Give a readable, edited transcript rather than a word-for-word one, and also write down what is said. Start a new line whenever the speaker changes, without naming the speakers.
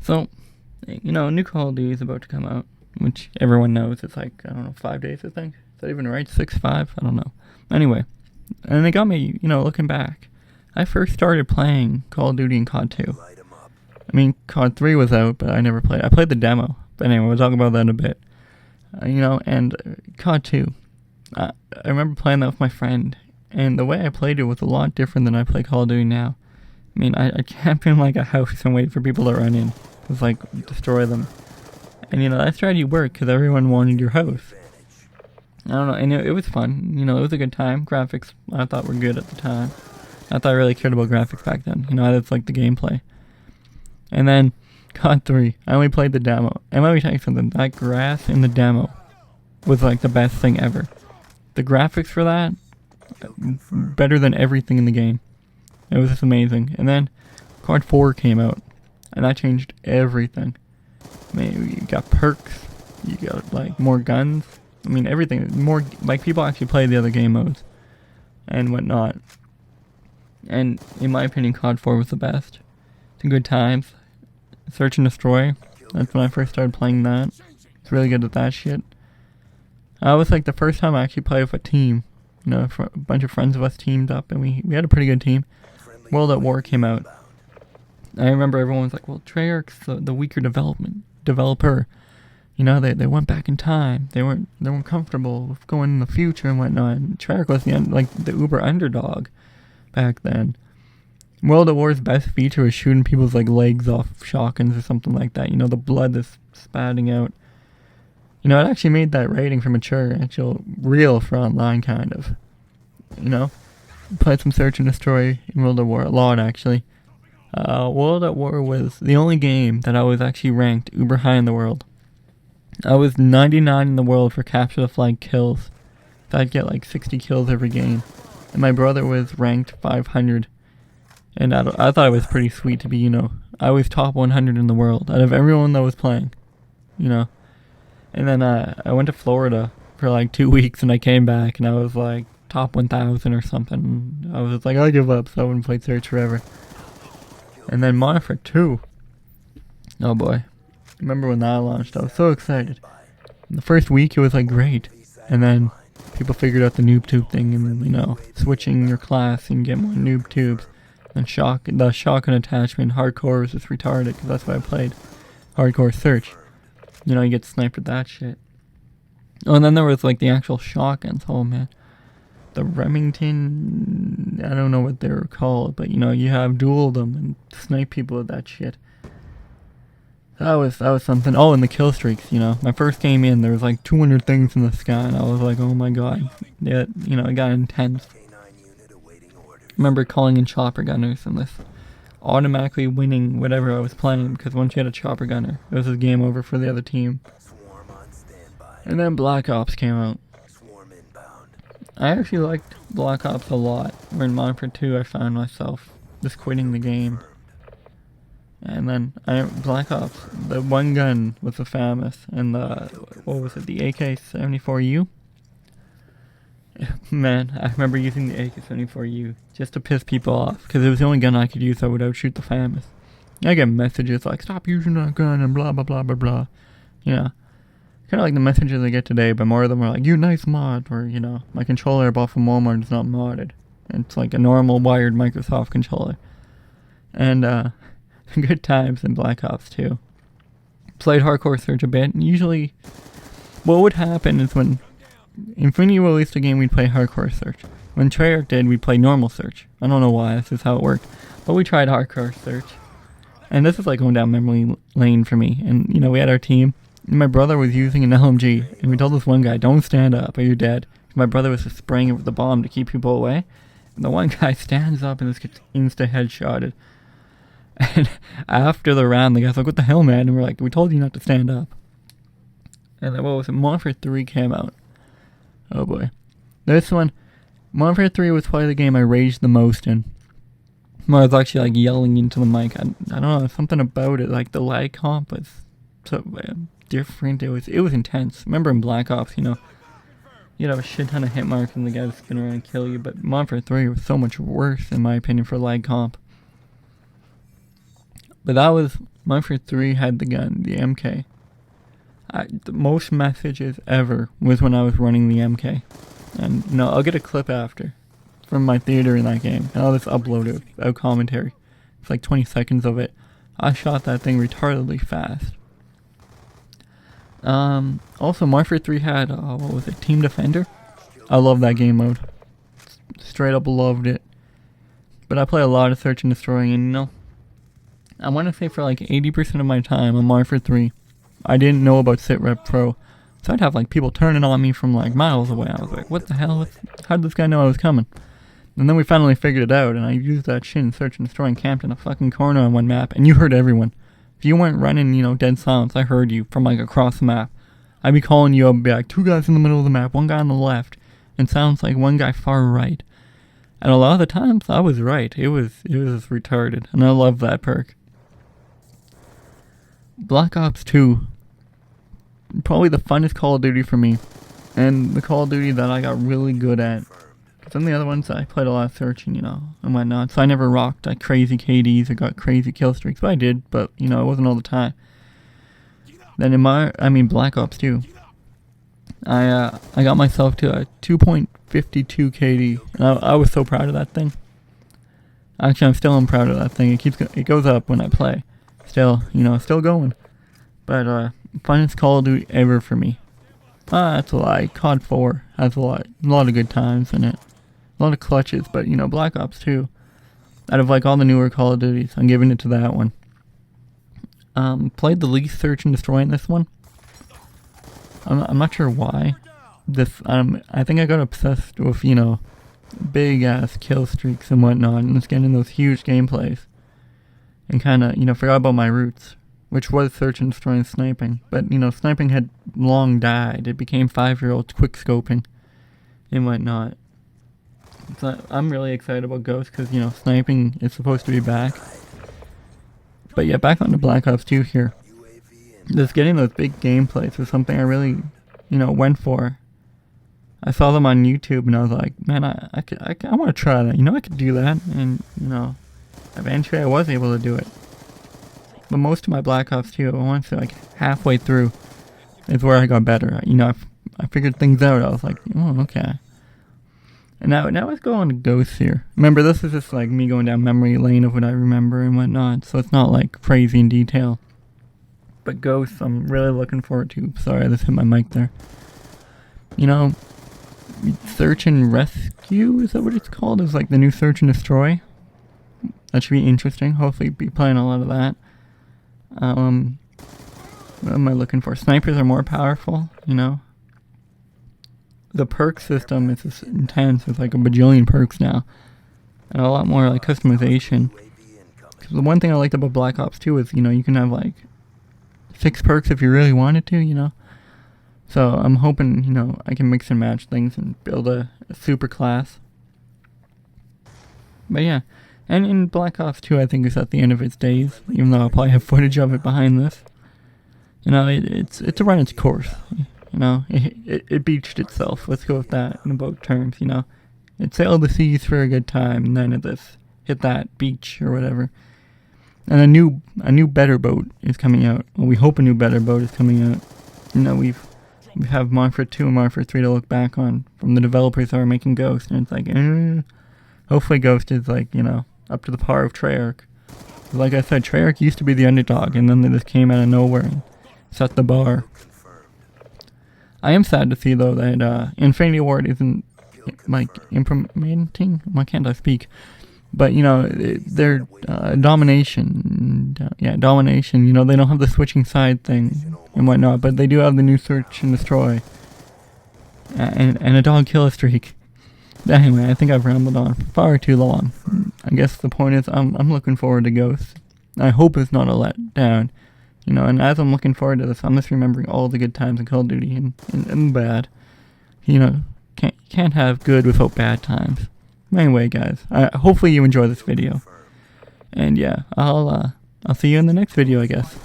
So, new Call of Duty is about to come out, which everyone knows. It's like, I don't know, 5 days, I think. Is that even right? 6, 5? I don't know. Anyway, and it got me, looking back. I first started playing Call of Duty in COD 2. I mean, COD 3 was out, but I never played. I played the demo. But anyway, we'll talk about that in a bit. And COD 2. I remember playing that with my friend, and the way I played it was a lot different than I play Call of Duty now. I mean, I camped in like a house and waited for people to run in. It was like, destroy them. And that strategy worked because everyone wanted your house. I don't know, and it was fun. It was a good time. Graphics, I thought, were good at the time. I thought I really cared about graphics back then. That's like the gameplay. And then, COD 3, I only played the demo. And let me tell you something, that grass in the demo was like the best thing ever. The graphics for that, better than everything in the game. It was just amazing. And then, COD 4 came out, and that changed everything. I mean, you got perks, you got like more guns. I mean, everything. More, like, people actually play the other game modes and whatnot. And in my opinion, COD 4 was the best. It's good times. Search and Destroy. That's when I first started playing that. It's really good at that shit. I was like the first time I actually played with a team. A bunch of friends of us teamed up, and we had a pretty good team. World at War came out. I remember everyone was like, well, Treyarch's the weaker developer. They went back in time. They weren't comfortable with going in the future and whatnot. And Treyarch was the uber underdog back then. World at War's best feature was shooting people's legs off shotguns or something like that. The blood that's spouting out. It actually made that rating for mature, actual real for online kind of. Played some Search and Destroy in World at War a lot actually. World at War was the only game that I was actually ranked uber high in the world. I was 99 in the world for capture the flag kills. So I'd get 60 kills every game. And my brother was ranked 500. And I thought it was pretty sweet to be, I was top 100 in the world out of everyone that was playing. And then I went to Florida for 2 weeks and I came back and I was top 1,000 or something. I was I give up, so I wouldn't play Search forever. And then Modern Warfare 2. Oh boy. Remember when that launched? I was so excited. In the first week it was great. And then people figured out the noob tube thing and, switching your class and get more noob tubes. And the shotgun attachment, hardcore was just retarded because that's what I played. Hardcore Search. You get sniped with that shit. Oh, and then there was the actual shotguns. Oh man. The Remington, I don't know what they were called, but you have dual them and snipe people with that shit. That was something. Oh, and the kill streaks, my first game in, there was 200 things in the sky, and I was oh my god. Yeah, it got intense. I remember calling in chopper gunners and this automatically winning whatever I was playing, because once you had a chopper gunner, it was just game over for the other team. And then Black Ops came out. I actually liked Black Ops a lot. Where in Modern Warfare 2 I found myself just quitting the game. And then Black Ops, the one gun was the FAMAS, and the AK-74U? Man, I remember using the AK-74U just to piss people off, because it was the only gun I could use that would outshoot the FAMAS. I get messages stop using that gun and blah blah blah blah blah. Kind of like the messages I get today, but more of them are you nice mod, or my controller I bought from Walmart is not modded. It's a normal wired Microsoft controller. And good times in Black Ops 2. Played Hardcore Search a bit, and usually what would happen is when Infinity released a game, we'd play Hardcore Search. When Treyarch did, we'd play normal Search. I don't know why, this is how it worked. But we tried Hardcore Search. And this is going down memory lane for me. And, we had our team. And my brother was using an LMG. And we told this one guy, don't stand up or you're dead. My brother was just spraying it with the bomb to keep people away. And the one guy stands up and just gets insta-headshotted. And after the round, the guy's what the hell, man? And we're we told you not to stand up. And then, what was it? Modern Warfare 3 came out. Oh boy. This one, Modern Warfare 3 was probably the game I raged the most in. Where I was actually yelling into the mic. I don't know, something about it. The lag comp was so different. It was intense. Remember in Black Ops, you'd have a shit ton of hit marks and the guy would spin around and kill you. But Modern Warfare 3 was so much worse, in my opinion, for lag comp. But that was, Mafia 3 had the gun, the MK. The most messages ever was when I was running the MK. And, I'll get a clip after from my theater in that game. And I'll just upload it without commentary. It's like 20 seconds of it. I shot that thing retardedly fast. Also, Mafia 3 had, what was it, Team Defender? I love that game mode. Straight up loved it. But I play a lot of Search and Destroy, and I want to say for like 80% of my time on Mafia 3, I didn't know about SitRep Pro. So I'd have like people turning on me from like miles away. I was like, what the hell? How did this guy know I was coming? And then we finally figured it out, and I used that shit in Search and Destroy and camped in a fucking corner on one map, and you heard everyone. If you weren't running, dead silence, I heard you from like across the map. I'd be calling you up and be like, 2 guys in the middle of the map, 1 guy on the left, and sounds like 1 guy far right. And a lot of the times, I was right. It was retarded, and I love that perk. Black Ops 2, probably the funnest Call of Duty for me, and the Call of Duty that I got really good at. Some of the other ones I played a lot of searching, and whatnot, so I never rocked like crazy KDs or got crazy kill streaks, but I did, but, it wasn't all the time. Then in Black Ops 2, I got myself to a 2.52 KD, and I was so proud of that thing. Actually, I'm still proud of that thing. It goes up when I play. Still, still going. But, funnest Call of Duty ever for me. That's a lie. COD 4 has a lot of good times in it. A lot of clutches, but, Black Ops 2. Out of, like, all the newer Call of Duties, I'm giving it to that one. Played the least Search and Destroy in this one. I'm not sure why. I think I got obsessed with, big-ass kill streaks and whatnot, and just getting those huge gameplays. And kind of, forgot about my roots, which was Search and Destroy and sniping. But, sniping had long died. It became 5-year-olds quick-scoping and whatnot. So I'm really excited about Ghost because, sniping is supposed to be back. But yeah, back on to Black Ops 2 here. Just getting those big gameplays was something I really, went for. I saw them on YouTube and I was like, man, I want to try that. I could do that. And, eventually I was able to do it. But most of my Black Ops 2, I want to say like halfway through, is where I got better. I figured things out. I was like, oh, okay. And now let's go on to Ghosts here. Remember, this is just like me going down memory lane of what I remember and whatnot, so it's not like crazy in detail. But Ghosts, I'm really looking forward to. Sorry, I just hit my mic there. Search and Rescue, is that what it's called? It's like the new Search and Destroy. That should be interesting. Hopefully be playing a lot of that. What am I looking for? Snipers are more powerful, The perk system is just intense. It's like a bajillion perks now. And a lot more like customization. 'Cause the one thing I liked about Black Ops 2 is, you can have like 6 perks if you really wanted to, So I'm hoping, I can mix and match things and build a super class. But yeah. And in Black Ops 2, I think it's at the end of its days, even though I'll probably have footage of it behind this. It's run its course. It beached itself. Let's go with that in boat terms, It sailed the seas for a good time, and then it just hit that beach or whatever. And a new better boat is coming out. Well, we hope a new better boat is coming out. We have Mafia 2 and Mafia 3 to look back on from the developers that are making Ghost, and it's like, hopefully Ghost is like, up to the par of Treyarch. Like I said, Treyarch used to be the underdog, and then they just came out of nowhere and set the bar. I am sad to see, though, that Infinity Ward isn't, like, implementing. Why can't I speak? But, their domination. Domination. They don't have the switching side thing and whatnot, but they do have the new Search and Destroy. And a dog kill streak. Anyway, I think I've rambled on far too long. I guess the point is, I'm looking forward to Ghost. I hope it's not a letdown. And as I'm looking forward to this, I'm just remembering all the good times in Call of Duty and bad. Can't have good without bad times. Anyway, guys, hopefully you enjoy this video. And yeah, I'll see you in the next video, I guess.